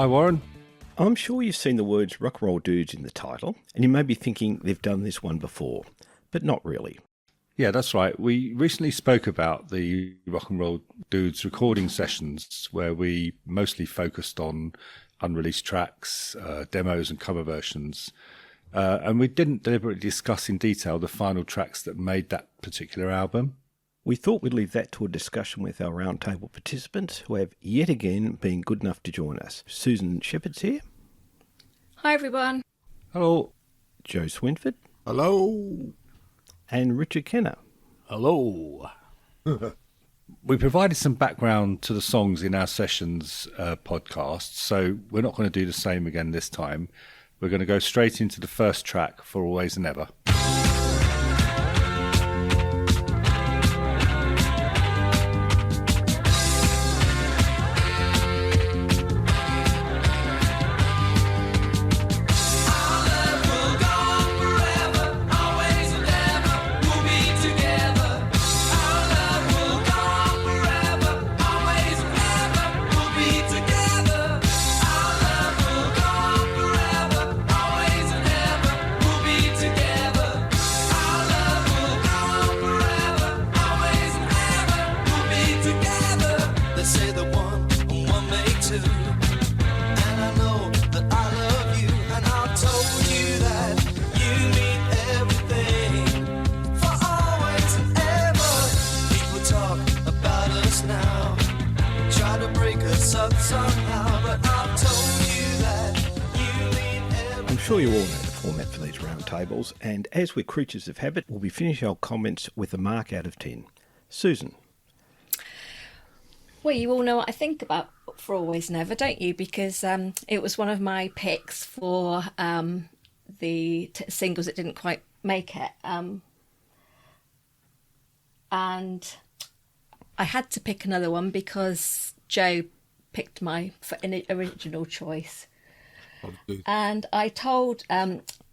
Hi, Warren. I'm sure you've seen the words rock and roll dudes in the title, and you may be thinking they've done this one before, but not really. Yeah, that's right. We recently spoke about the Rock and Roll Dudes recording sessions where we mostly focused on unreleased tracks, demos and cover versions. And we didn't deliberately discuss in detail the final tracks that made that particular album. We thought we'd leave that to a discussion with our Roundtable participants, who have yet again been good enough to join us. Susan Shepherd's here. Hi, everyone. Hello. Joe Swinford. Hello. And Richard Kenner. Hello. We provided some background to the songs in our sessions podcast, so we're not going to do the same again this time. We're going to go straight into the first track, For Always and Ever. I'm sure you all know the format for these roundtables, and as we're creatures of habit, we'll be finishing our comments with a mark out of 10. Susan. Well, you all know what I think about For Always and Ever, don't you? Because it was one of my picks for the singles that didn't quite make it. And I had to pick another one because Joe picked my original choice. And I told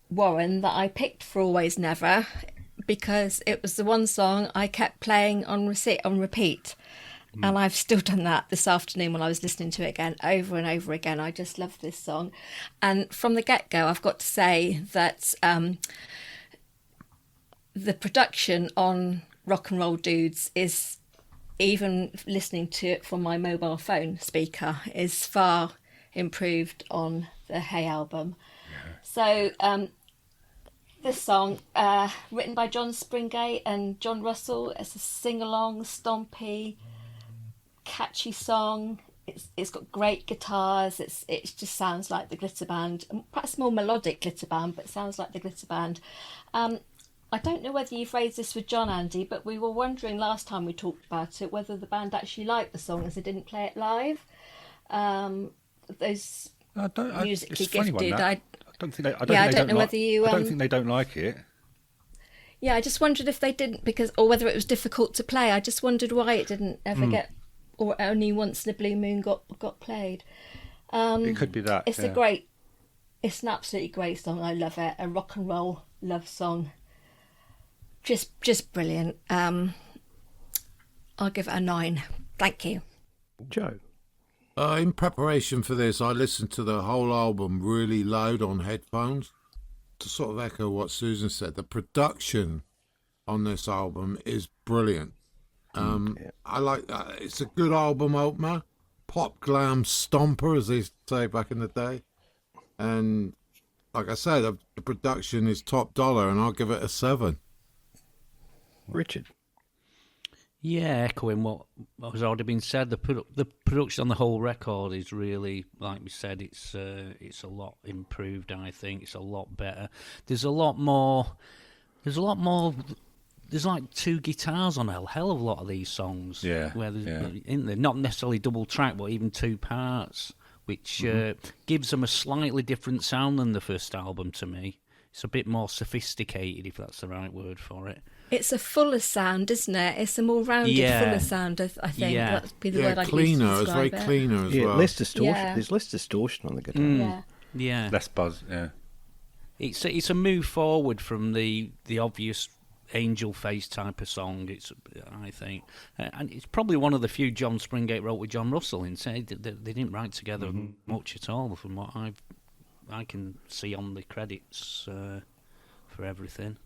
Warren that I picked For Always Never because it was the one song I kept playing on repeat. And I've still done that this afternoon when I was listening to it again, over and over again. I just love this song. And from the get-go, I've got to say that the production on Rock and Roll Dudes is, even listening to it from my mobile phone speaker, is far improved on the Hey album. So this song, written by John Springate and John Russell, it's a sing-along, stompy, catchy song. It's got great guitars. It just sounds like the Glitter Band, perhaps more melodic Glitter Band, but it sounds like the Glitter Band. I don't know whether you've raised this with John, Andy, but we were wondering last time we talked about it whether the band actually liked the song as they didn't play it live. Those musically gifted. I don't think they don't like it. Yeah, I just wondered if they didn't, or whether it was difficult to play. I just wondered why it didn't ever get, or only once in a blue moon got played. It could be that. It's it's an absolutely great song. I love it. A rock and roll love song. Just brilliant. I'll give it a 9. Thank you. Joe. In preparation for this, I listened to the whole album really loud on headphones. To sort of echo what Susan said, the production on this album is brilliant. I like that. It's a good album opener. Pop glam stomper, as they used to say back in the day. And like I said, the production is top dollar, and I'll give it a 7. Richard. Yeah, echoing what has already been said. The production on the whole record is really, like we said, it's a lot improved. I think it's a lot better. There's a lot more. There's like 2 guitars on a hell of a lot of these songs. Yeah, where isn't there? Not necessarily double track, but even 2 parts, which gives them a slightly different sound than the first album to me. It's a bit more sophisticated, if that's the right word for it. It's a fuller sound, isn't it? It's a more rounded, fuller sound, I think. Yeah. That'd be the word I'd cleaner. use to It's very describe it. cleaner as well. Less distortion. Yeah. There's less distortion on the guitar. Yeah. Less buzz, yeah. It's a move forward from the obvious angel face type of song. I think, and it's probably one of the few John Springate wrote with John Russell. In say they didn't write together much at all, from what I can see on the credits for everything.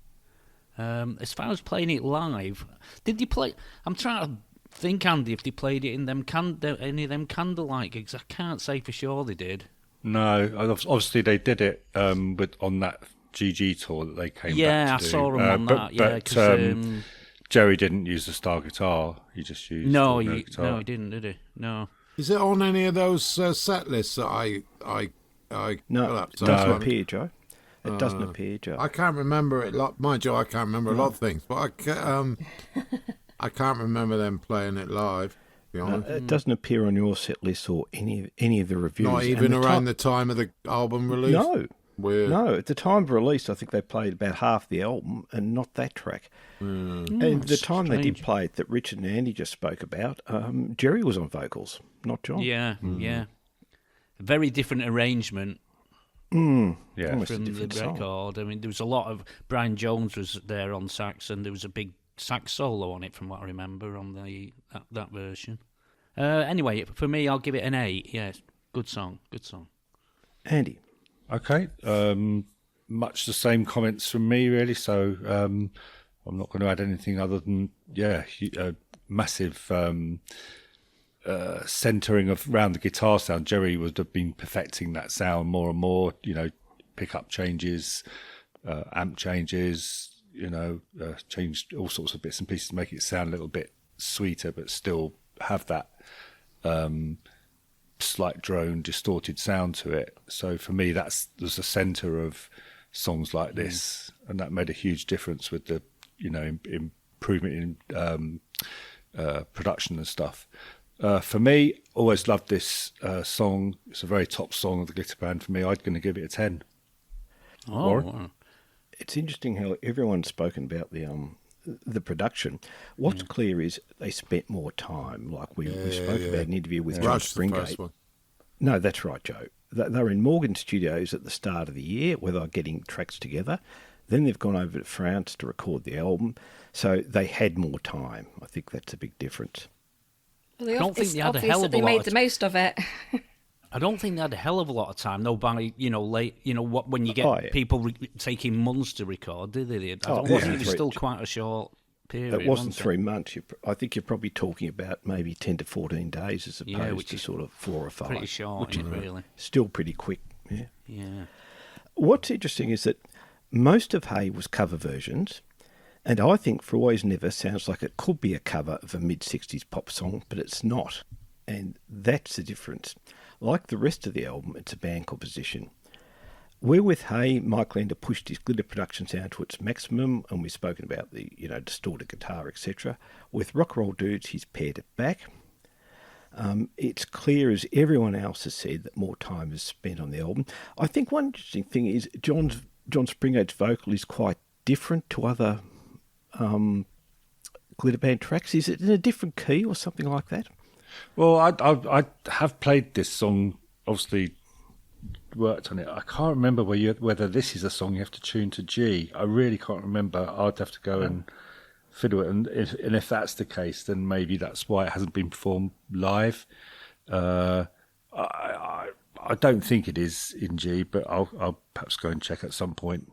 As far as playing it live, did you play? I'm trying to think, Andy, if they played it in any of them candlelight gigs. I can't say for sure they did. No, obviously they did it on that GG tour that they came back to do. Yeah, I saw them on that. But Jerry didn't use the style guitar. He just used he guitar. he didn't, did he? No. Is it on any of those set lists that I No, it doesn't appear, Joe. It doesn't appear, Joe. I can't remember it. Mind you, I can't remember a lot of things, but I can't remember them playing it live. To be honest. It doesn't appear on your set list or any of the reviews. Not even around the time of the album release. No. Weird. No, at the time of release, I think they played about half the album and not that track. And the time they did play it that Richard and Andy just spoke about, Jerry was on vocals, not John. Yeah. A very different arrangement. Yeah, Almost a From the different song. record. I mean, there was a lot of Brian Jones was there on sax, and there was a big sax solo on it, from what I remember on that version. Anyway, for me, I'll give it an 8. Yes, good song. Andy. Okay. Much the same comments from me, really. So I'm not going to add anything other than massive centering around the guitar sound. Jerry would have been perfecting that sound more and more. Pickup changes, amp changes. Changed all sorts of bits and pieces to make it sound a little bit sweeter, but still have that slight drone, distorted sound to it. So for me, there's the centre of songs like this, and that made a huge difference with the improvement in production and stuff. For me, always loved this song. It's a very top song of the Glitter Band for me. I'm going to give it a 10. Oh, Warren? wow. It's interesting how everyone's spoken about the production. What's clear is they spent more time. Like we spoke about an interview with John Rush, the first Springate. one. No, that's right, Joe. They were in Morgan Studios at the start of the year where they were getting tracks together. Then they've gone over to France to record the album. So they had more time. I think that's a big difference. Well, I don't think it's they had a obvious hell that of a they lot made of the most of it. I don't think they had a hell of a lot of time, though, by, late, when you get Oh, yeah. people taking months to record, did they? I don't yeah. think it was still quite a short period. It wasn't 3 months. I think you're probably talking about maybe 10 to 14 days as Yeah, opposed which to is sort of 4 or 5. Pretty short, which is really. still pretty quick. Yeah. Yeah. What's interesting is that most of Hey was cover versions, and I think For Always Never sounds like it could be a cover of a mid-60s pop song, but it's not. And that's the difference. Like the rest of the album, it's a band composition. Where with Hey, Mike Lander pushed his glitter production sound to its maximum, and we've spoken about the distorted guitar, etc. With Rock and Roll Dudes, he's pared it back. It's clear, as everyone else has said, that more time is spent on the album. I think one interesting thing is John Springate's vocal is quite different to other glitter band tracks. Is it in a different key or something like that? Well, I have played this song, obviously worked on it. I can't remember whether this is a song you have to tune to G. I really can't remember. I'd have to go and fiddle it. And if that's the case, then maybe that's why it hasn't been performed live. I don't think it is in G, but I'll perhaps go and check at some point.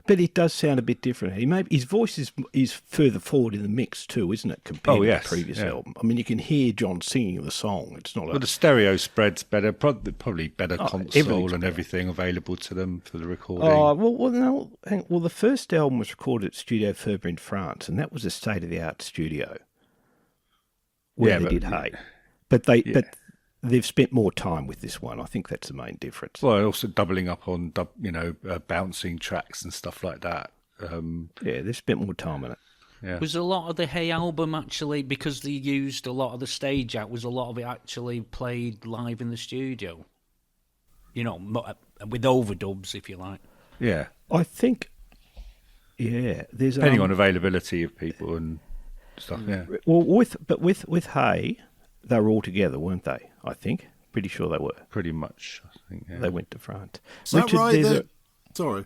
But it does sound a bit different. His voice is further forward in the mix too, isn't it, compared to the previous album? I mean, you can hear John singing the song. It's not. Well, the stereo spread's better, probably better console and better. everything available to them for the recording. Oh no. Well, the first album was recorded at Studio Ferber in France, and that was a state-of-the-art studio where they did Hey. But they've spent more time with this one. I think that's the main difference. Well, also doubling up on bouncing tracks and stuff like that. Yeah, they've spent more time on it. Yeah. Was a lot of the Hey album actually, because they used a lot of the stage act, was a lot of it actually played live in the studio? With overdubs, if you like. Yeah. I think. Yeah, there's Depending on availability of people and stuff. Yeah. Well, with Hey, they were all together, weren't they? I think. Pretty sure they were. Pretty much, I think. Yeah. They went to France. Is that Richard, right? there's Sorry.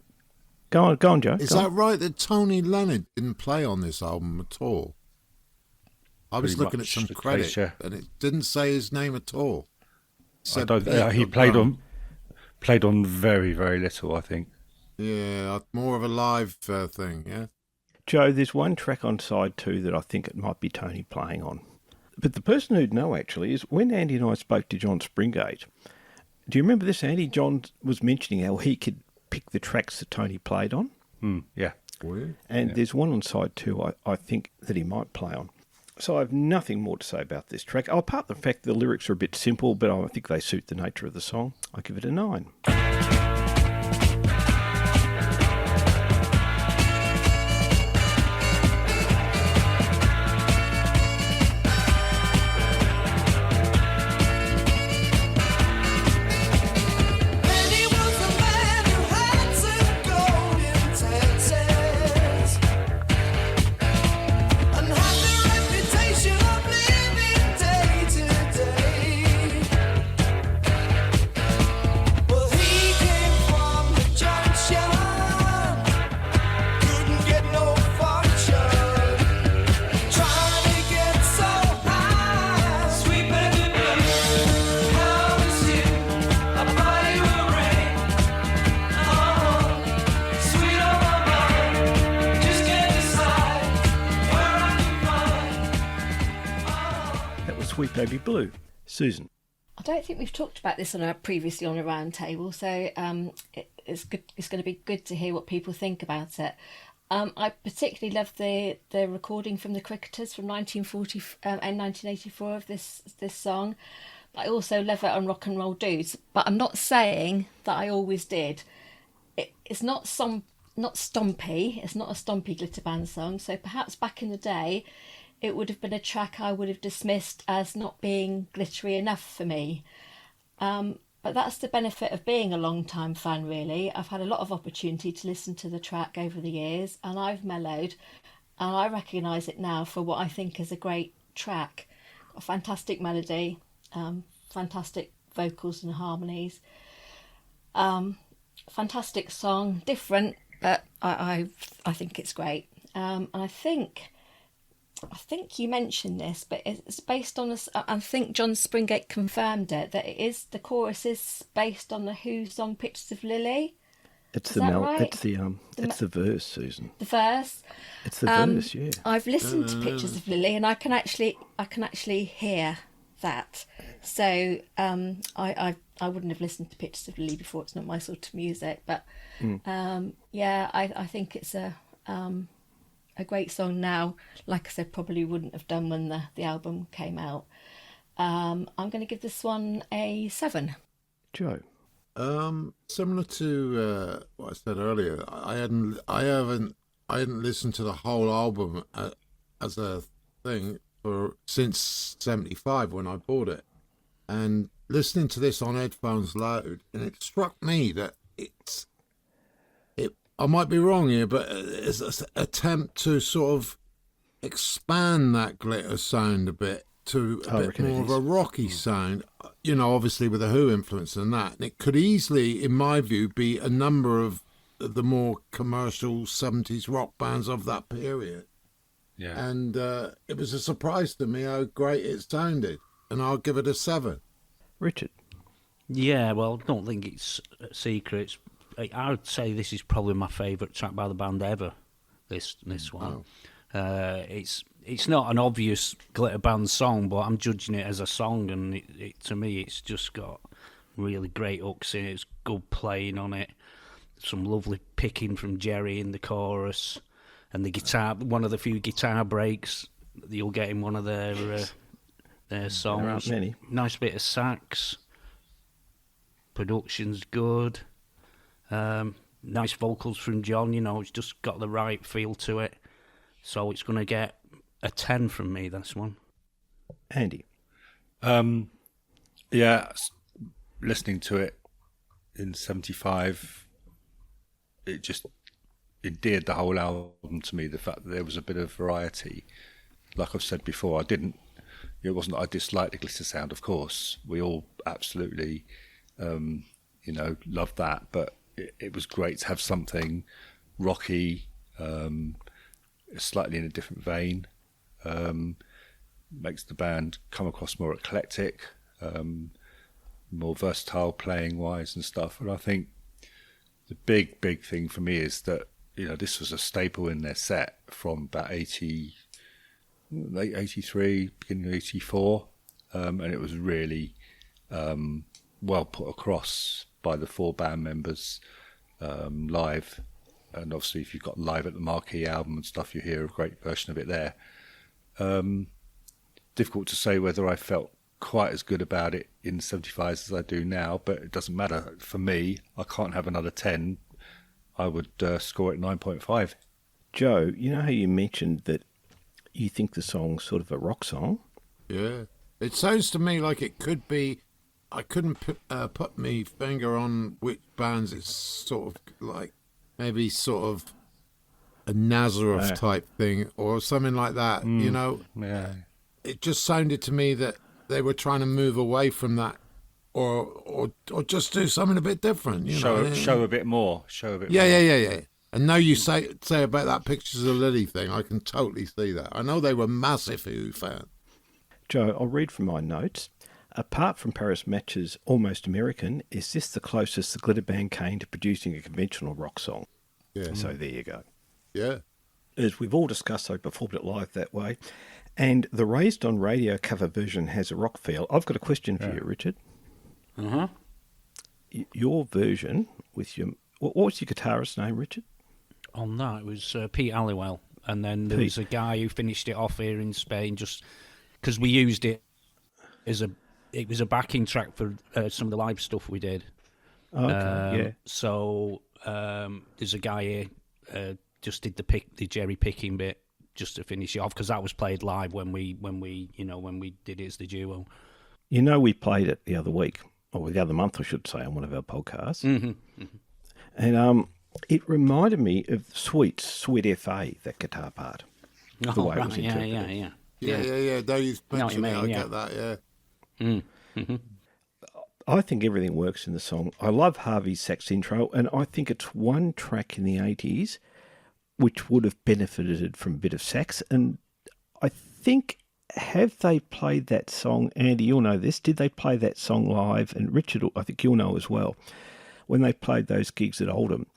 Go on, Joe. Is Go that on. right that Tony Leonard didn't play on this album at all? I was Pretty looking at much some the credit, case, yeah. and it didn't say his name at all. I don't, he played on very, very little, I think. Yeah, more of a live thing, yeah? Joe, there's one track on side 2 that I think it might be Tony playing on. But the person who'd know, actually, is when Andy and I spoke to John Springate. Do you remember this, Andy? John was mentioning how he could pick the tracks that Tony played on. Yeah. Weird. And there's one on side 2 I think that he might play on. So I have nothing more to say about this track. Apart from the fact the lyrics are a bit simple, but I think they suit the nature of the song. I give it a 9. Sweet Baby Blue. Susan. I don't think we've talked about this previously on a roundtable, so it's good. It's going to be good to hear what people think about it. I particularly love the recording from the Cricketers from 1940 and 1984 of this song. I also love it on Rock and Roll Dudes, but I'm not saying that I always did. It's not stompy. It's not a stompy glitter band song. So perhaps back in the day, it would have been a track I would have dismissed as not being glittery enough for me. But that's the benefit of being a long-time fan, really. I've had a lot of opportunity to listen to the track over the years, and I've mellowed, and I recognise it now for what I think is a great track. A fantastic melody, fantastic vocals and harmonies, fantastic song, different, but I think it's great. And I think you mentioned this, but it's based on this. I think John Springate confirmed it, that the chorus is based on the Who song "Pictures of Lily." It's Is the that right? It's the verse, Susan. The verse. It's the verse, yeah. I've listened to "Pictures of Lily" and I can actually hear that. So I wouldn't have listened to "Pictures of Lily" before. It's not my sort of music, but I think it's a great song now. Like I said, probably wouldn't have done when the album came out. I'm going to give this one a 7. Joe. Similar to what I said earlier, I hadn't listened to the whole album as a thing since '75 when I bought it, and listening to this on headphones loud, and it struck me that I might be wrong here, but it's an attempt to sort of expand that glitter sound a bit to a bit more of a rocky sound, obviously with a Who influence and that. And it could easily, in my view, be a number of the more commercial 70s rock bands of that period. Yeah. And it was a surprise to me how great it sounded. And I'll give it a 7. Richard. Yeah, well, I don't think it's a secret. I would say this is probably my favourite track by the band ever. This one. Oh. It's not an obvious glitter band song, but I'm judging it as a song, and to me, it's just got really great hooks in it. It's good playing on it. Some lovely picking from Jerry in the chorus, and the guitar. One of the few guitar breaks that you'll get in one of their songs. There aren't many. Nice bit of sax. Production's good. Nice vocals from John, it's just got the right feel to it. So it's going to get a 10 from me, this one. Andy. Yeah, listening to it in '75, it just endeared the whole album to me, the fact that there was a bit of variety. Like I've said before, it wasn't that I disliked the glitter sound, of course. We all absolutely, loved that, but it was great to have something rocky, slightly in a different vein. Makes the band come across more eclectic, more versatile playing wise and stuff. And I think the big thing for me is that, you know, this was a staple in their set from about late 83, beginning of 84, and it was really well put across by the 4 band members live. And obviously if you've got Live at the Marquee album and stuff, you hear a great version of it there. Difficult to say whether I felt quite as good about it in the 75s as I do now, but it doesn't matter. For me, I can't have another 10. I would score it 9.5. Joe, you know how you mentioned that you think the song's sort of a rock song? Yeah. It sounds to me like it could be. I couldn't put my finger on which bands it's sort of like, maybe sort of a Nazareth type thing or something like that, you know? Yeah. It just sounded to me that they were trying to move away from that or just do something a bit different, you know? Show a bit more. Yeah. And now you say about that Pictures of Lily thing, I can totally see that. I know they were massive Who fans. Joe, I'll read from my notes. Apart from Paris Match's Almost American, is this the closest the Glitter Band came to producing a conventional rock song? Yeah. So there you go. Yeah. As we've all discussed, they performed it live that way. And the Raised on Radio cover version has a rock feel. I've got a question for you, Richard. Uh-huh. Your version with your... What was your guitarist's name, Richard? On that, it was Pete Halliwell. And then there was a guy who finished it off here in Spain just because we used it as it was a backing track for some of the live stuff we did. Okay, yeah. So there's a guy here just did the Jerry picking bit just to finish it off because that was played live when we did it as the duo. You know, we played it the other week, or the other month, I should say, on one of our podcasts. Mm-hmm. And it reminded me of Sweet FA, that guitar part. Oh, the way right, it was interpreted. Yeah. Though you Know what you mentioned it, I mean, yeah. get that, yeah. Mm-hmm. I think everything works in the song. I love Harvey's sax intro, and I think it's one track in the 80s which would have benefited from a bit of sax. And I think, have they played that song? Andy, you'll know this. Did they play that song live? And Richard, I think you'll know as well. When they played those gigs at Oldham,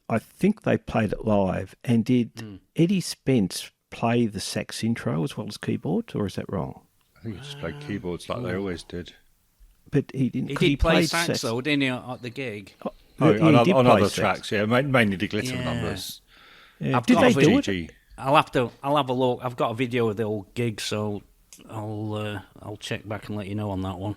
I think they played it live. And did Eddie Spence play the sax intro as well as keyboards, or is that wrong? I think he just played keyboards like they always did. But he didn't. He 'cause did play played sax though, didn't he, at the gig? Oh, he on did other play sax. tracks, yeah, mainly the glitter Yeah. numbers. Yeah. I've Did got they a do it? GG. I'll have a look. I've got a video of the old gig, so I'll check back and let you know on that one.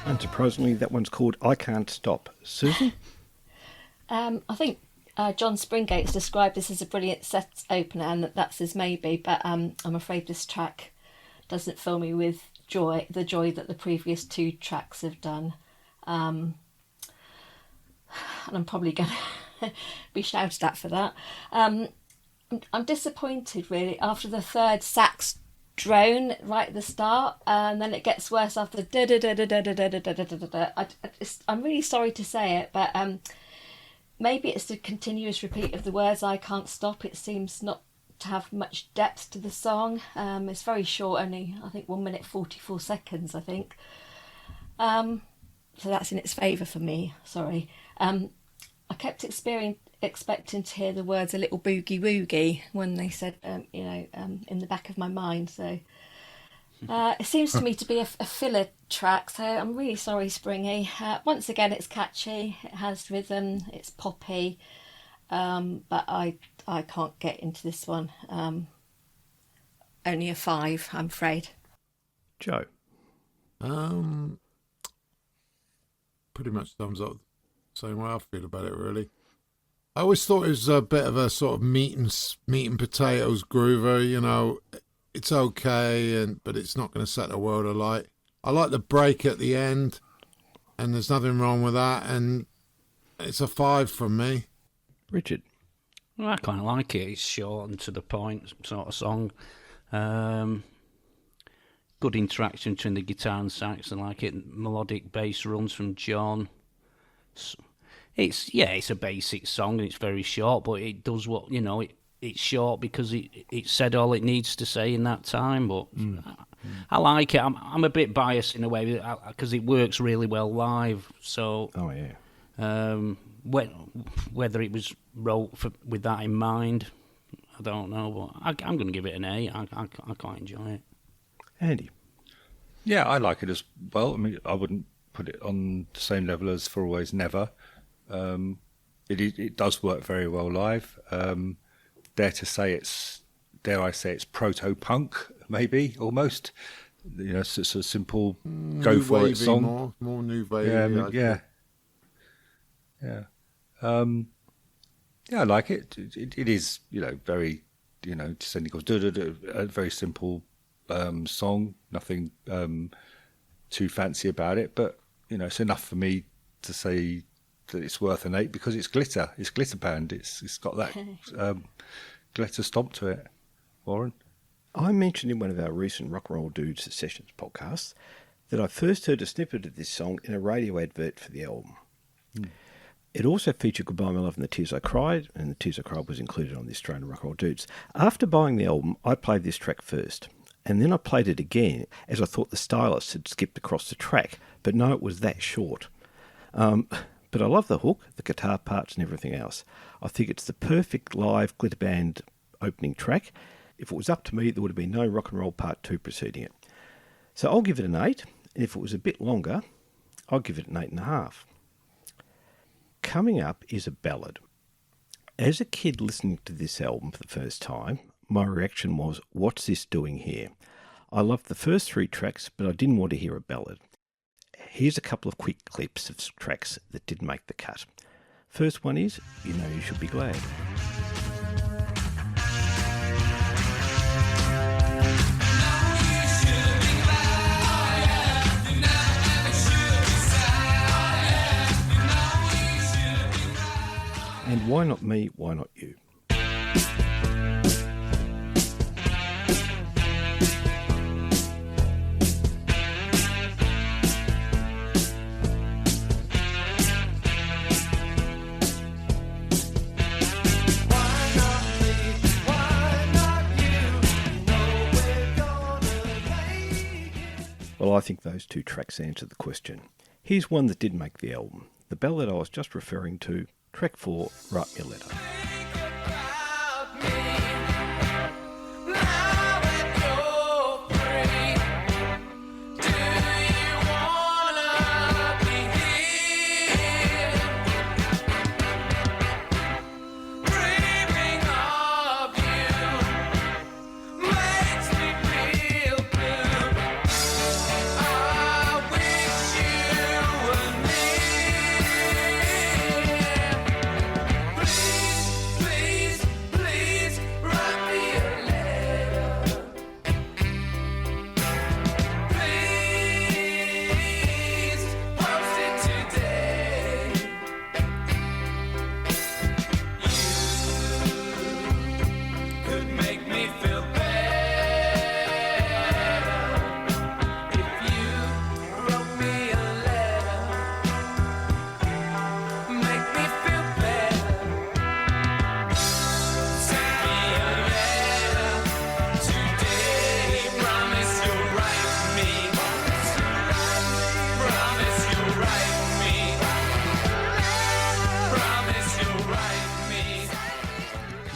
Unsurprisingly, that one's called I Can't Stop. Susan? I think John Springate's described this as a brilliant set opener, and that's his maybe, but I'm afraid this track doesn't fill me with the joy that the previous 2 tracks have done. And I'm probably going to be shouted at for that. I'm disappointed, really, after the 3rd sax drone right at the start, and then it gets worse after da da da da da da da da da da da. I'm really sorry to say it, but maybe it's the continuous repeat of the words "I can't stop." It seems not to have much depth to the song. It's very short, only I think 1 minute 44 seconds. I think. So that's in its favour for me. Sorry. I kept expecting to hear the words "a little boogie woogie" when they said, in the back of my mind. So It seems to me to be a filler track, so I'm really sorry, Springy. Once again, it's catchy, it has rhythm, it's poppy, but I can't get into this one. Only a 5, I'm afraid. Joe? Pretty much thumbs up. Same way I feel about it, really. I always thought it was a bit of a sort of meat and potatoes groover. You know, it's okay, but it's not going to set the world alight. I like the break at the end, and there's nothing wrong with that. And it's a 5 from me. Richard? Well, I kind of like it. It's short and to the point sort of song. Good interaction between the guitar and sax. I like it. Melodic bass runs from John. It's a basic song and it's very short, but it does what, you know, it's short because it said all it needs to say in that time. But I like it. I'm a bit biased in a way because it works really well live. So Oh, yeah. whether it was wrote with that in mind, I don't know. But I'm going to give it an 8. I quite enjoy it. Andy? Yeah, I like it as well. I mean, I wouldn't put it on the same level as For Always Never. It does work very well live. Dare I say it's proto-punk, maybe, almost. You know, it's a simple go for it song. More new wavy. Yeah. I like it. It is, you know, very, you know, descending chords, a very simple song. Nothing too fancy about it, but you know, it's enough for me to say that it's worth an 8 because it's glitter. It's glitter band. It's got that glitter stomp to it. Warren? I mentioned in one of our recent Rock and Roll Dudes Sessions podcasts that I first heard a snippet of this song in a radio advert for the album. It also featured Goodbye My Love and The Tears I Cried, and The Tears I Cried was included on the Australian Rock and Roll Dudes. After buying the album, I played this track first, and then I played it again as I thought the stylist had skipped across the track, but no, it was that short. But I love the hook, the guitar parts and everything else. I think it's the perfect live glitter band opening track. If it was up to me, there would have been no Rock and Roll Part 2 preceding it. So I'll give it an 8, and if it was a bit longer, I'll give it an 8.5. Coming up is a ballad. As a kid listening to this album for the first time, my reaction was, what's this doing here? I loved the first 3 tracks, but I didn't want to hear a ballad. Here's a couple of quick clips of tracks that didn't make the cut. First one is, You Know You Should Be Glad. And Why Not Me, Why Not You? Well, I think those 2 tracks answer the question. Here's one that did make the album. The ballad I was just referring to, track 4, Write Me a Letter.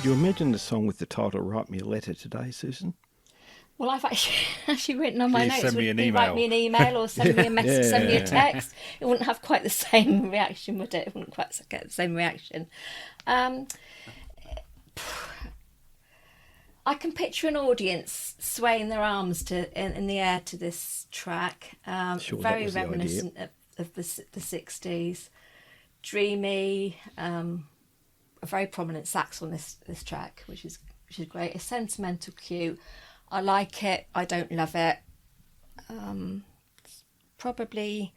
Did you imagine the song with the title Write Me a Letter today, Susan? Well, I've actually written on my Please notes. send me Would an you write me an email or send me a message, send me a text? It wouldn't have quite the same reaction, would it? It wouldn't quite get the same reaction. I can picture an audience swaying their arms in the air to this track. Sure, that very was the idea. reminiscent of the 60s. Dreamy, a very prominent sax on this track, which is great. A sentimental cue. I like it. I don't love it. Probably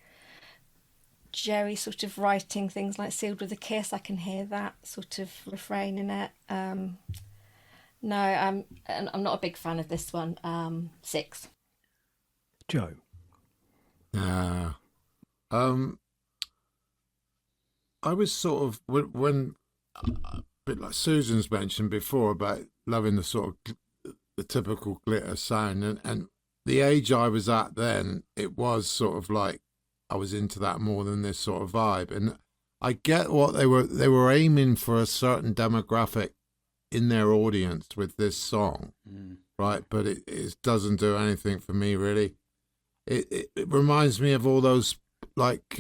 Jerry sort of writing things like "Sealed with a Kiss." I can hear that sort of refrain in it. No, I'm not a big fan of this one. 6. Joe. I was sort of when a bit like Susan's mentioned before about loving the sort of the typical glitter sound, and the age I was at then, it was sort of like I was into that more than this sort of vibe. And I get what they were aiming for a certain demographic in their audience with this song, right? But it doesn't do anything for me really. It reminds me of all those like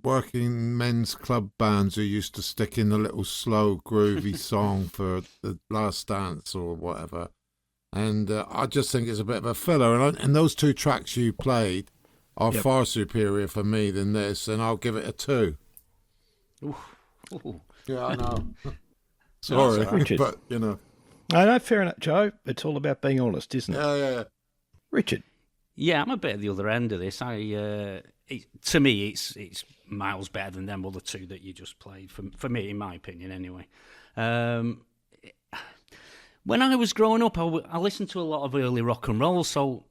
working men's club bands who used to stick in the little slow groovy song for the last dance or whatever. And I just think it's a bit of a filler. And those 2 tracks you played are far superior for me than this, and I'll give it a 2. Ooh. Yeah, I know. Sorry, Richard. but you know. No, fair enough, Joe. It's all about being honest, isn't it? Yeah. Richard. Yeah, I'm a bit at the other end of this. To me, it's miles better than them other 2 that you just played. For me, in my opinion, anyway. When I was growing up, I listened to a lot of early rock and roll, so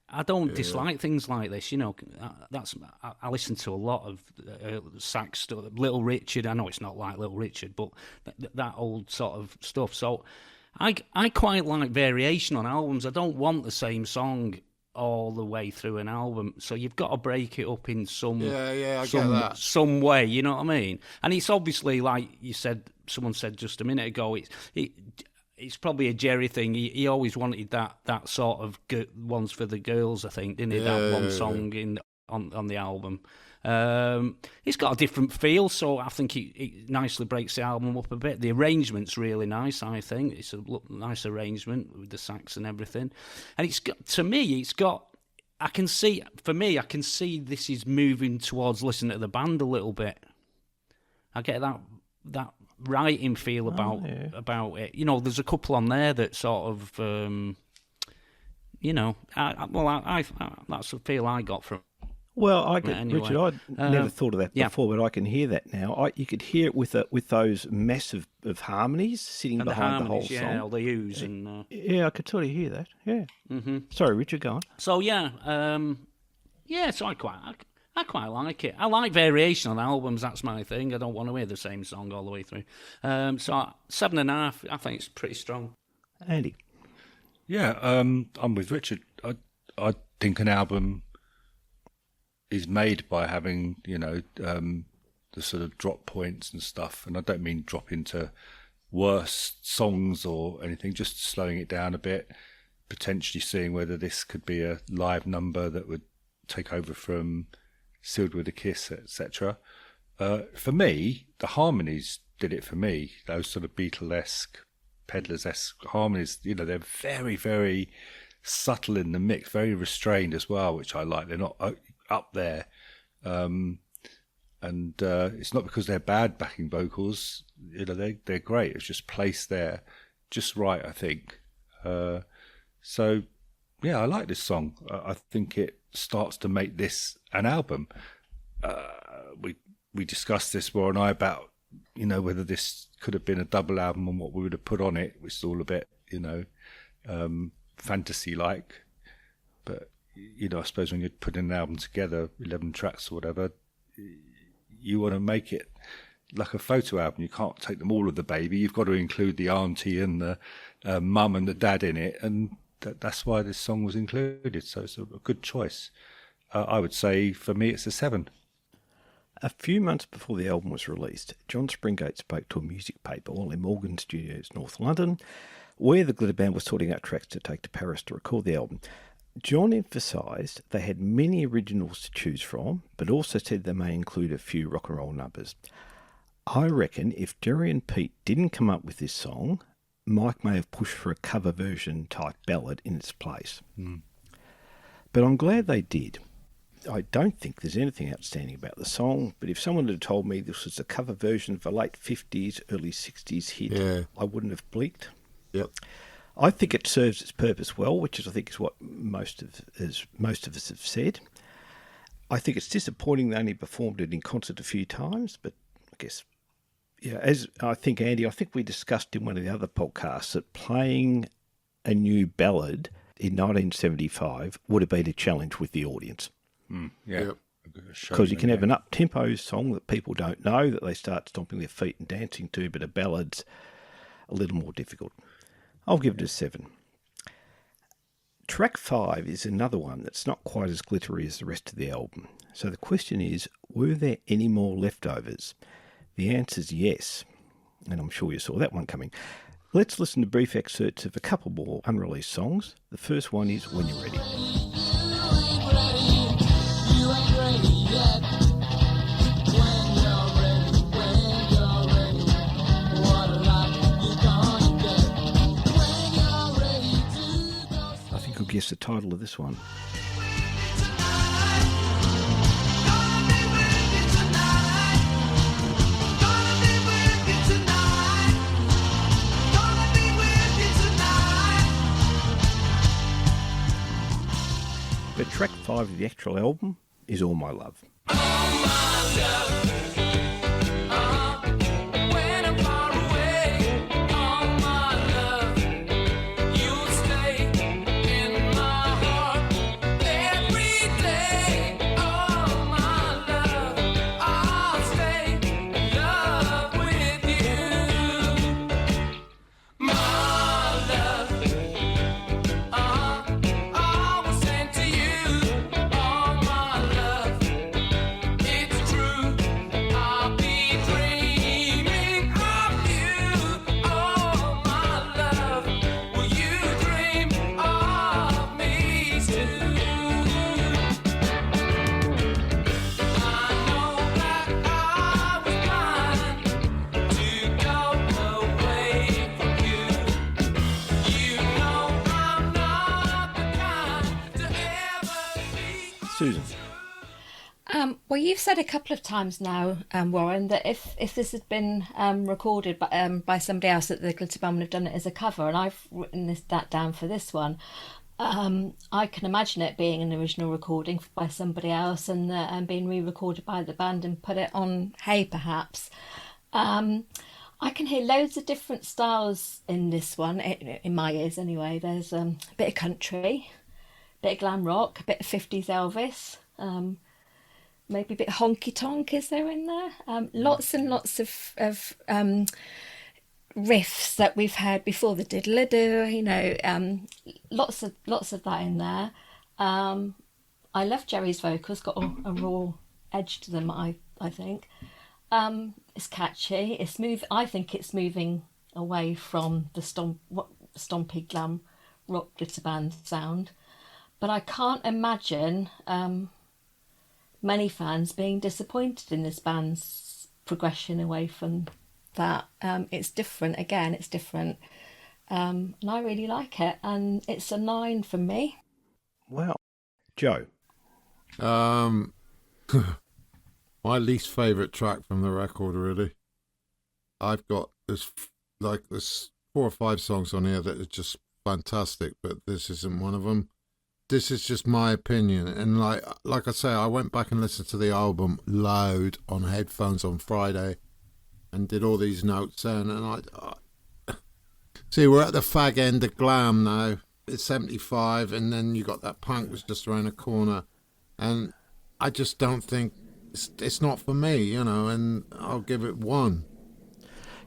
I don't dislike things like this. You know, I listen to a lot of sax stuff. Little Richard, I know it's not like Little Richard, but that old sort of stuff. So I quite like variation on albums. I don't want the same song all the way through an album. So you've got to break it up in some I get that. some way. You know what I mean? And it's obviously like you said. Someone said just a minute ago. It's probably a Jerry thing. He always wanted that sort of ones for the girls, I think, didn't he? That one song on the album. It's got a different feel, so I think it nicely breaks the album up a bit. The arrangement's really nice, I think. It's a nice arrangement with the sax and everything. And I can see this is moving towards listening to the band a little bit. I get that writing feel about it. You know, there's a couple on there that sort of, that's the feel I got from. Well, Anyway. Richard, I'd never thought of that before, but I can hear that now. You could hear it with those massive of harmonies sitting And behind the whole harmonies, song. all the oohs and. Yeah, I could totally hear that. Yeah. Mm-hmm. Sorry, Richard, go on. So so I quite like it. I like variation on albums. That's my thing. I don't want to hear the same song all the way through. So 7.5. I think it's pretty strong. Andy. Yeah, I'm with Richard. I think an album is made by having, the sort of drop points and stuff. And I don't mean drop into worse songs or anything, just slowing it down a bit, potentially seeing whether this could be a live number that would take over from Sealed with a Kiss, etc. For me, the harmonies did it for me. Those sort of Beatlesque, Peddlers-esque harmonies, they're very, very subtle in the mix, very restrained as well, which I like. They're not up there. And it's not because they're bad backing vocals. They're great. It's just placed there just right, I think. So, yeah, I like this song. I think it starts to make this an album. We discussed this, War and I, about whether this could have been a double album and what we would have put on it, which is all a bit fantasy like. But I suppose when you're putting an album together, 11 tracks or whatever, you want to make it like a photo album. You can't take them all of the baby. You've got to include the auntie and the mum and the dad in it, and that's why this song was included. So it's a good choice. I would say for me it's a 7. A few months before the album was released, John Springate spoke to a music paper while in Morgan Studios, North London, where the Glitter Band was sorting out tracks to take to Paris to record the album, John emphasised they had many originals to choose from, but also said they may include a few rock and roll numbers. I reckon if Jerry and Pete didn't come up with this song, Mike may have pushed for a cover version type ballad in its place. But I'm glad they did. I don't think there's anything outstanding about the song, but if someone had told me this was a cover version of a late 50s, early 60s hit, I wouldn't have bleaked. Yep. I think it serves its purpose well, which is, I think, is what most of us have said. I think it's disappointing they only performed it in concert a few times, but I guess, yeah, as I think, Andy, I think we discussed in one of the other podcasts that playing a new ballad in 1975 would have been a challenge with the audience. Because you can have an up-tempo song that people don't know, that they start stomping their feet and dancing to, but a ballad's a little more difficult. I'll give it a 7. Track 5 is another one that's not quite as glittery as the rest of the album. So the question is, were there any more leftovers? The answer's yes, and I'm sure you saw that one coming. Let's listen to brief excerpts of a couple more unreleased songs. The first one is When You're Ready. I think you'll guess the title of this one. But track 5 of the actual album is All My Love. Susan. Well, you've said a couple of times now, Warren, that if this had been recorded by somebody else, that the Glitter Band would have done it as a cover, and I've written that down for this one. I can imagine it being an original recording by somebody else and being re-recorded by the band and put it on Hey, perhaps. I can hear loads of different styles in this one, in my ears anyway. There's a bit of country, a bit of glam rock, a bit of 50s Elvis, maybe a bit of honky tonk is there in there. Lots and lots of riffs that we've heard before, the diddle-a-doo, lots of that in there. I love Jerry's vocals, got a raw edge to them, I think. It's catchy, it's smooth. I think it's moving away from the stompy glam rock Glitter Band sound, but I can't imagine many fans being disappointed in this band's progression away from that. It's different, it's different, and I really like it, and it's a 9 from me. Well, Joe. My least favourite track from the record, really. I've got there's 4 or 5 songs on here that are just fantastic, but this isn't one of them. This is just my opinion, and like I say, I went back and listened to the album loud on headphones on Friday, and did all these notes down, and I see we're at the fag end of glam now. It's 75, and then you got that punk was just around the corner, and I just don't think it's not for me, and I'll give it 1.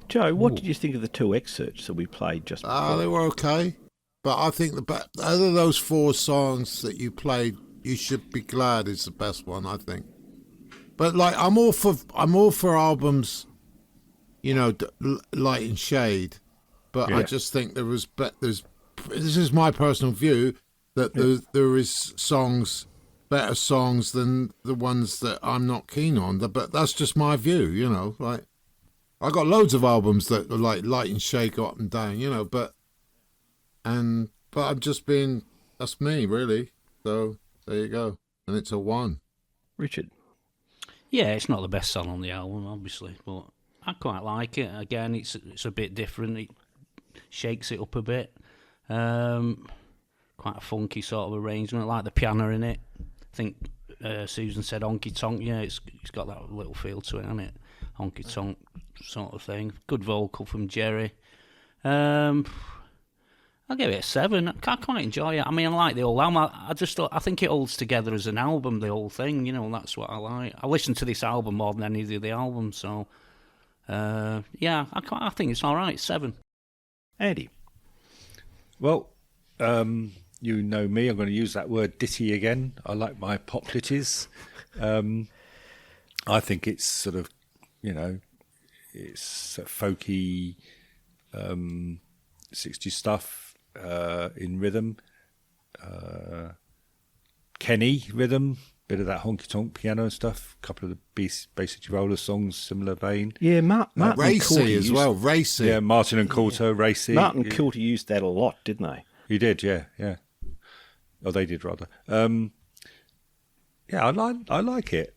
Joe, what did you think of the 2 excerpts that we played just before? They were okay. But I think out of those 4 songs that you played, You Should Be Glad is the best one, I think. But I'm all for albums, light and shade. but Yeah. I just think there's. This is my personal view that there is better songs than the ones that I'm not keen on. But that's just my view, you know. Like I got loads of albums that are like light and shake up and down, you know. But I'm just being. That's me, really. So there you go, and it's a 1. Richard. Yeah, it's not the best song on the album, obviously, but I quite like it. Again, it's a bit different. It shakes it up a bit. Quite a funky sort of arrangement. I like the piano in it. I think Susan said honky tonk. Yeah, it's got that little feel to it, hasn't it? Honky tonk sort of thing. Good vocal from Jerry. I'll give it a 7. I quite enjoy it. I mean, I like the whole album. I think it holds together as an album, the whole thing. You know, that's what I like. I listen to this album more than any of the albums. So, yeah, I think it's all right. 7. Andy. Well, you know me. I'm going to use that word ditty again. I like my pop ditties. I think it's sort of, you know, it's folky, 60s stuff. In rhythm, Kenny rhythm, bit of that honky tonk piano and stuff. A couple of the Basic Roller songs, similar vein. Yeah, Martin Racy as well. Racy. Yeah, Martin and Coulter, Racy. Martin and Coulter used that a lot, didn't they? He did, yeah. Oh, they did rather. Yeah, I like it.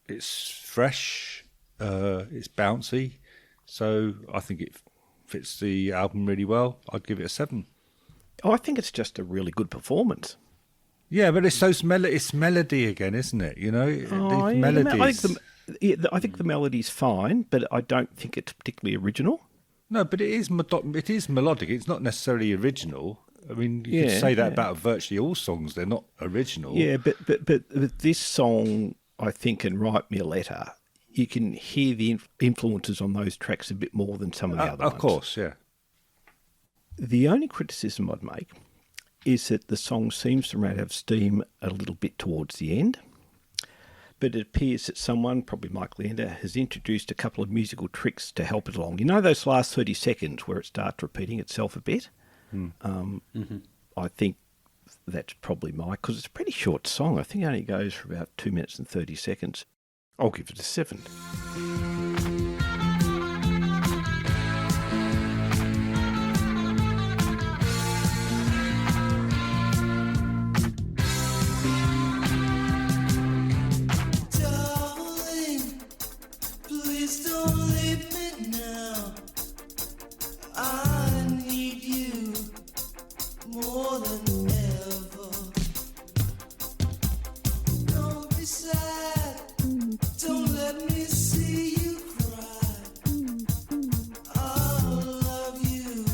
It's fresh. It's bouncy. So I think it fits the album really well. I'd give it a 7. I think it's just a really good performance. Yeah, but it's it's melody again, isn't it? You know, the Yeah, melodies. I think the melody's fine, but I don't think it's particularly original. No, but it is melodic. It's not necessarily original. I mean, you could say that about virtually all songs. They're not original. Yeah, but this song, I think, and Write Me a Letter, you can hear the influences on those tracks a bit more than some of the other ones. Of course, yeah. The only criticism I'd make is that the song seems to run out of steam a little bit towards the end. But it appears that someone, probably Mike Leander, has introduced a couple of musical tricks to help it along. You know those last 30 seconds where it starts repeating itself a bit? I think that's probably Mike, because it's a pretty short song. I think it only goes for about 2 minutes and 30 seconds. I'll give it a 7. Darling, please don't leave me now. I need you more than ever. Don't be sad. Don't let me see you cry. I'll love you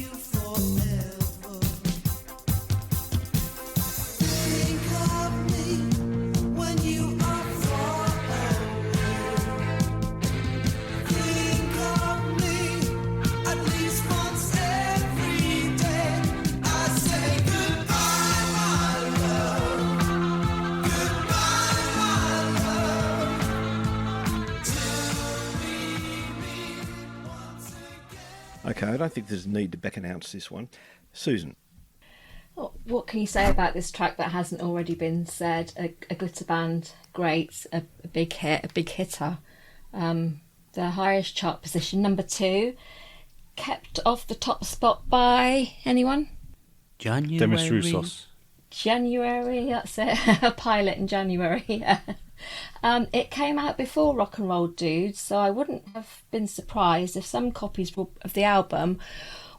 forever. Think of me when you are far away. Think of me at least once every day. I say goodbye, my love. Goodbye, my love. Till we meet once again. Okay, I don't think there's a need to back announce this one. Susan. What can you say about this track that hasn't already been said? A glitter band, great, a big hit, a big hitter. The highest chart position, number 2, kept off the top spot by anyone? January. Demis Roussos. January, that's it. A pilot in January, yeah. It came out before Rock and Roll Dudes, so I wouldn't have been surprised if some copies of the album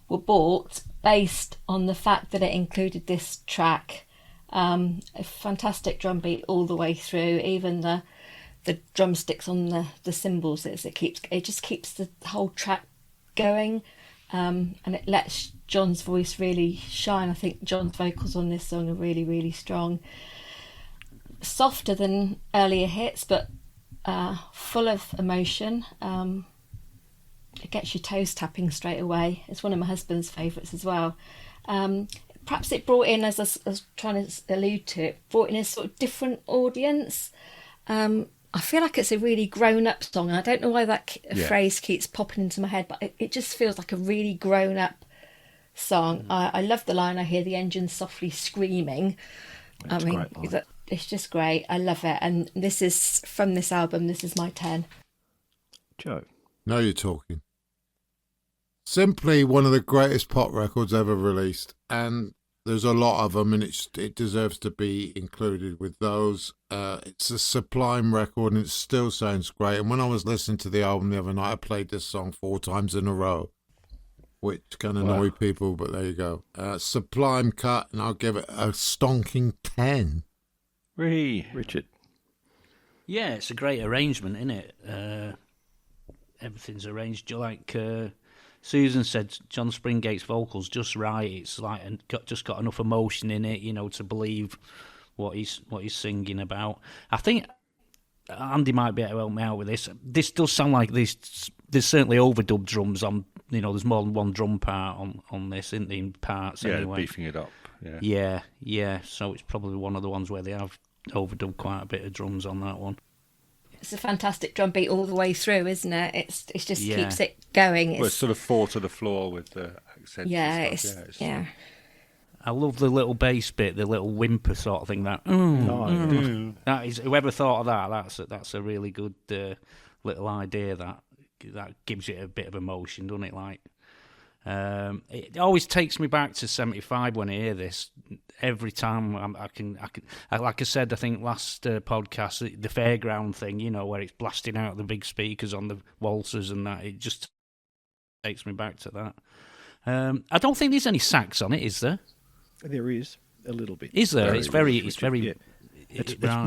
were bought based on the fact that it included this track. A fantastic drum beat all the way through, even the drumsticks on the cymbals. It just keeps the whole track going, and it lets John's voice really shine. I think John's vocals on this song are really, really strong. Softer than earlier hits, but full of emotion. It gets your toes tapping straight away. It's one of my husband's favourites as well. Perhaps it brought in, as I was trying to allude to, it brought in a sort of different audience. I I feel like it's a really grown-up song, and I don't know why that Yeah. phrase keeps popping into my head, but it just feels like a really grown-up song. I love the line, I hear the engine softly screaming. That's a great line. It's just great. I love it. And this is, from this album, this is my 10. Joe. Now you're talking. Simply one of the greatest pop records ever released, and there's a lot of them, and it deserves to be included with those. It's a sublime record, and it still sounds great. And when I was listening to the album the other night, I played this song 4 times in a row, which can annoy people, but there you go. Sublime cut, and I'll give it a stonking 10. Richard. Yeah, it's a great arrangement, isn't it? Everything's arranged like Susan said. John Springgate's vocals just right. It's like just got enough emotion in it, to believe what he's singing about. I think Andy might be able to help me out with this. This does sound like this. There's certainly overdub drums on. There's more than one drum part on this, isn't there, in parts anyway. Beefing it up. Yeah. Yeah. So it's probably one of the ones where they have overdubbed quite a bit of drums on that one. It's a fantastic drum beat all the way through, isn't it? It just keeps it going. Well, it's sort of 4 to the floor with the accents. Yeah, and stuff. yeah. I love the little bass bit, the little whimper sort of thing. That that is, whoever thought of that, that's a really good little idea. That gives it a bit of emotion, doesn't it? Like, it always takes me back to '75 when I hear this. Every time I can, like I said, I think last podcast, the fairground thing, where it's blasting out the big speakers on the waltzers and that. It just takes me back to that. I don't think there's any sax on it, is there? There is a little bit. Is there? Very It's very. Richard, It's very. yeah. It's right.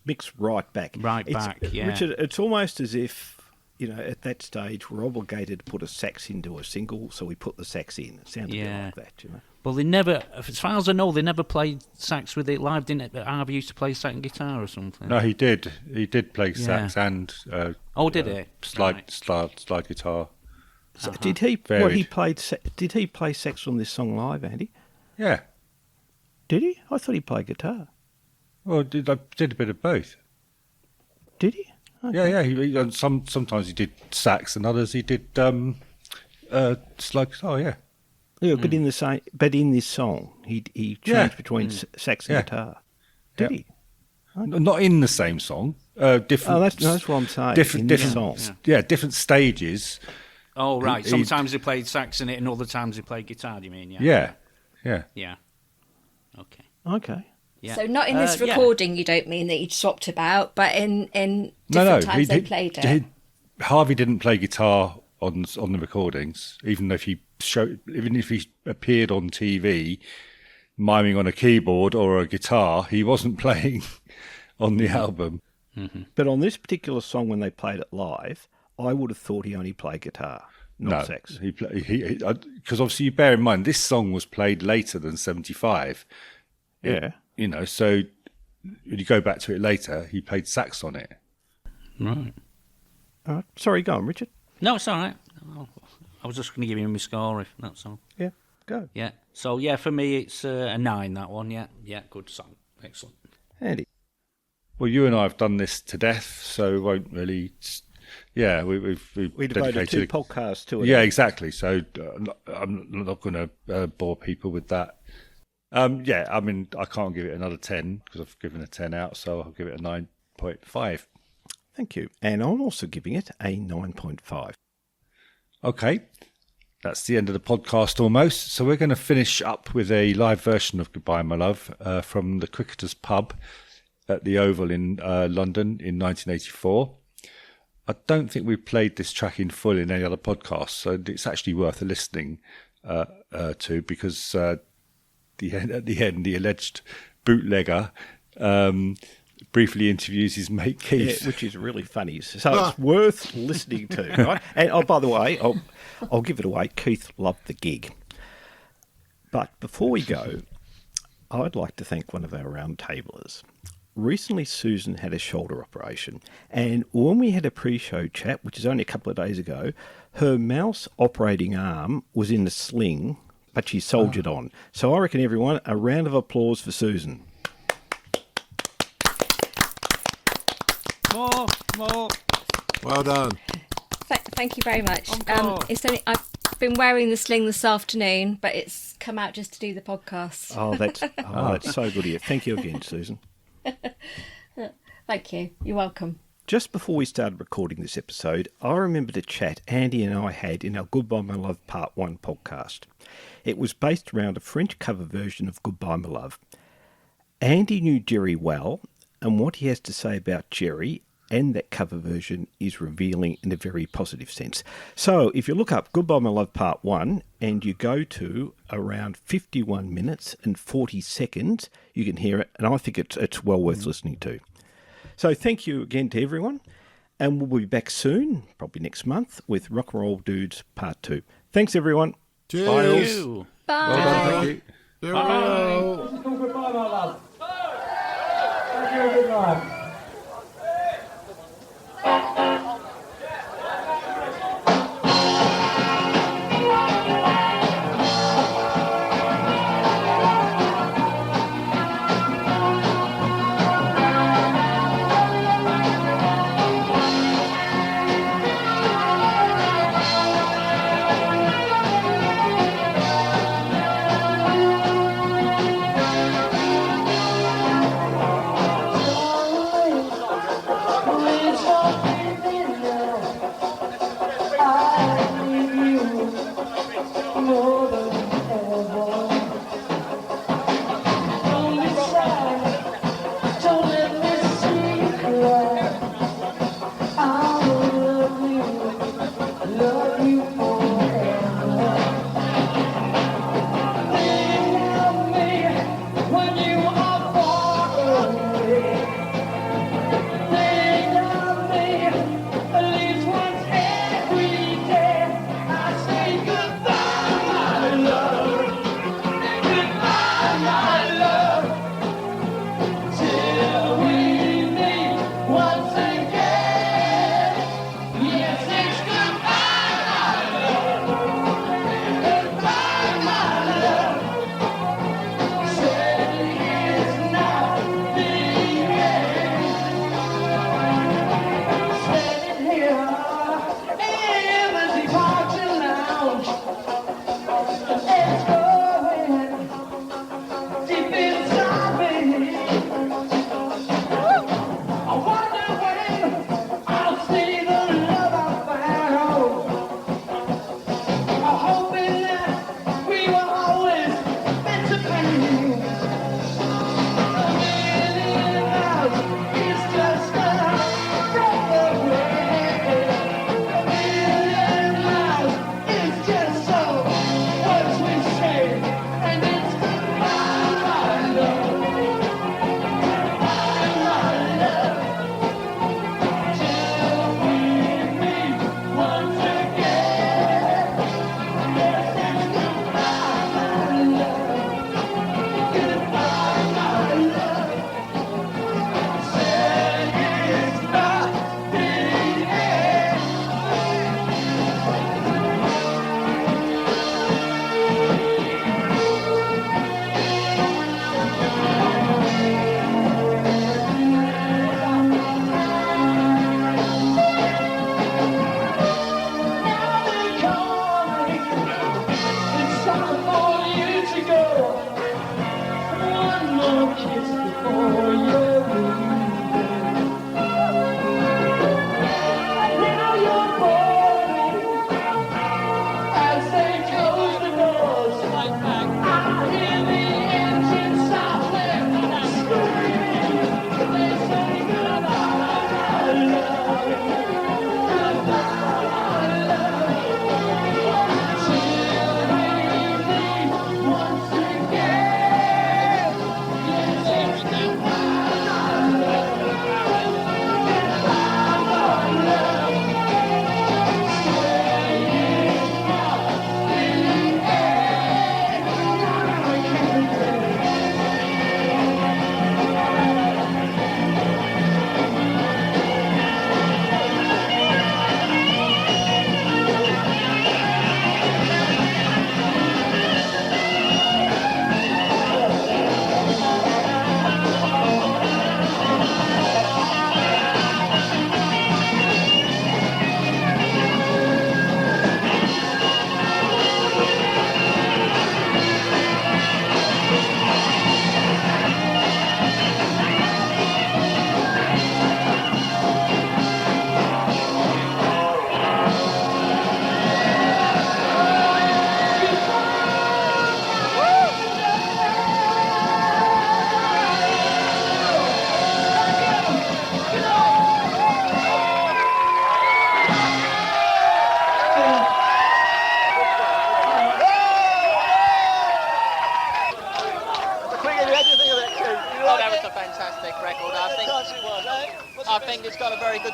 mixed right back. Right back, yeah. Richard, it's almost as if, at that stage we're obligated to put a sax into a single, so we put the sax in. It sounds a bit like that, Well, they never, as far as I know, they never played sax with it live, didn't it? Harvey used to play sax and guitar or something. No, he did. He did play sax and did he? slide guitar. So did he? Varied. What he played? Did he play sax on this song live, Andy? Yeah. Did he? I thought he played guitar. Well, I did a bit of both. Did he? Okay. Yeah. He sometimes he did sax, and others he did slide guitar. Yeah. Yeah, but in this song, he changed between sax and guitar. Did he? Not in the same song. Different. Oh, that's what I'm saying. Different songs. Yeah, different stages. Oh, right. Sometimes he played sax in it, and other times he played guitar. Do you mean? Yeah. Yeah. Okay. Okay. Yeah. So not in this recording, you don't mean that he swapped about, but in different times they played it. Harvey didn't play guitar on the recordings, even if he appeared on TV miming on a keyboard or a guitar, he wasn't playing on the album. Mm-hmm. But on this particular song, when they played it live, I would have thought he only played guitar, not sax. Because obviously you bear in mind this song was played later than '75. Yeah. So when you go back to it later, he played sax on it. Right. All right. Sorry, go on, Richard. No, it's all right. I was just going to give him my score, if that's all. Yeah, go. Yeah. So, for me, it's a 9, that one. Yeah, good song. Excellent. Andy. Well, you and I have done this to death, so we won't really... Yeah, we devoted 2 podcasts to it. Yeah, exactly. So I'm not going to bore people with that. I mean, I can't give it another 10 because I've given a 10 out, so I'll give it a 9.5. Thank you. And I'm also giving it a 9.5. Okay, that's the end of the podcast almost. So we're going to finish up with a live version of Goodbye My Love from the Cricketers Pub at the Oval in London in 1984. I don't think we played this track in full in any other podcast, so it's actually worth a listening to because at the end, the alleged bootlegger briefly interviews his mate Keith. Yeah, which is really funny. So it's worth listening to, right? And by the way, I'll give it away. Keith loved the gig. But before we go, I'd like to thank one of our roundtablers. Recently, Susan had a shoulder operation, and when we had a pre-show chat, which is only a couple of days ago, her mouse operating arm was in a sling, but she soldiered on. So I reckon, everyone, a round of applause for Susan. More. Well done. Thank you very much. Encore. It's only I've been wearing the sling this afternoon, but it's come out just to do the podcast. That's so good of you. Thank you again, Susan. Thank you. You're welcome. Just before we started recording this episode, I remembered a chat Andy and I had in our Goodbye My Love Part 1 podcast. It was based around a French cover version of Goodbye My Love. Andy knew Jerry well, and what he has to say about Jerry and that cover version is revealing in a very positive sense. So if you look up Goodbye My Love Part 1 and you go to around 51 minutes and 40 seconds, you can hear it, and I think it's well worth listening to. So thank you again to everyone, and we'll be back soon, probably next month, with Rock and Roll Dudes Part 2. Thanks, everyone. Cheers. You. Bye. Well done, thank you. Cheerio. Goodbye, my love. Thank you, good night. It's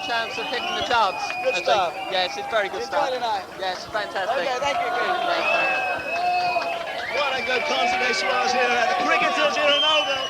good chance of hitting the charts. Good stuff. Yes, it's very good Enjoy stuff. tonight. Yes, fantastic. Okay, thank you, Keith. Thanks. What a good concert this was here at the Cricketers here in Oldham.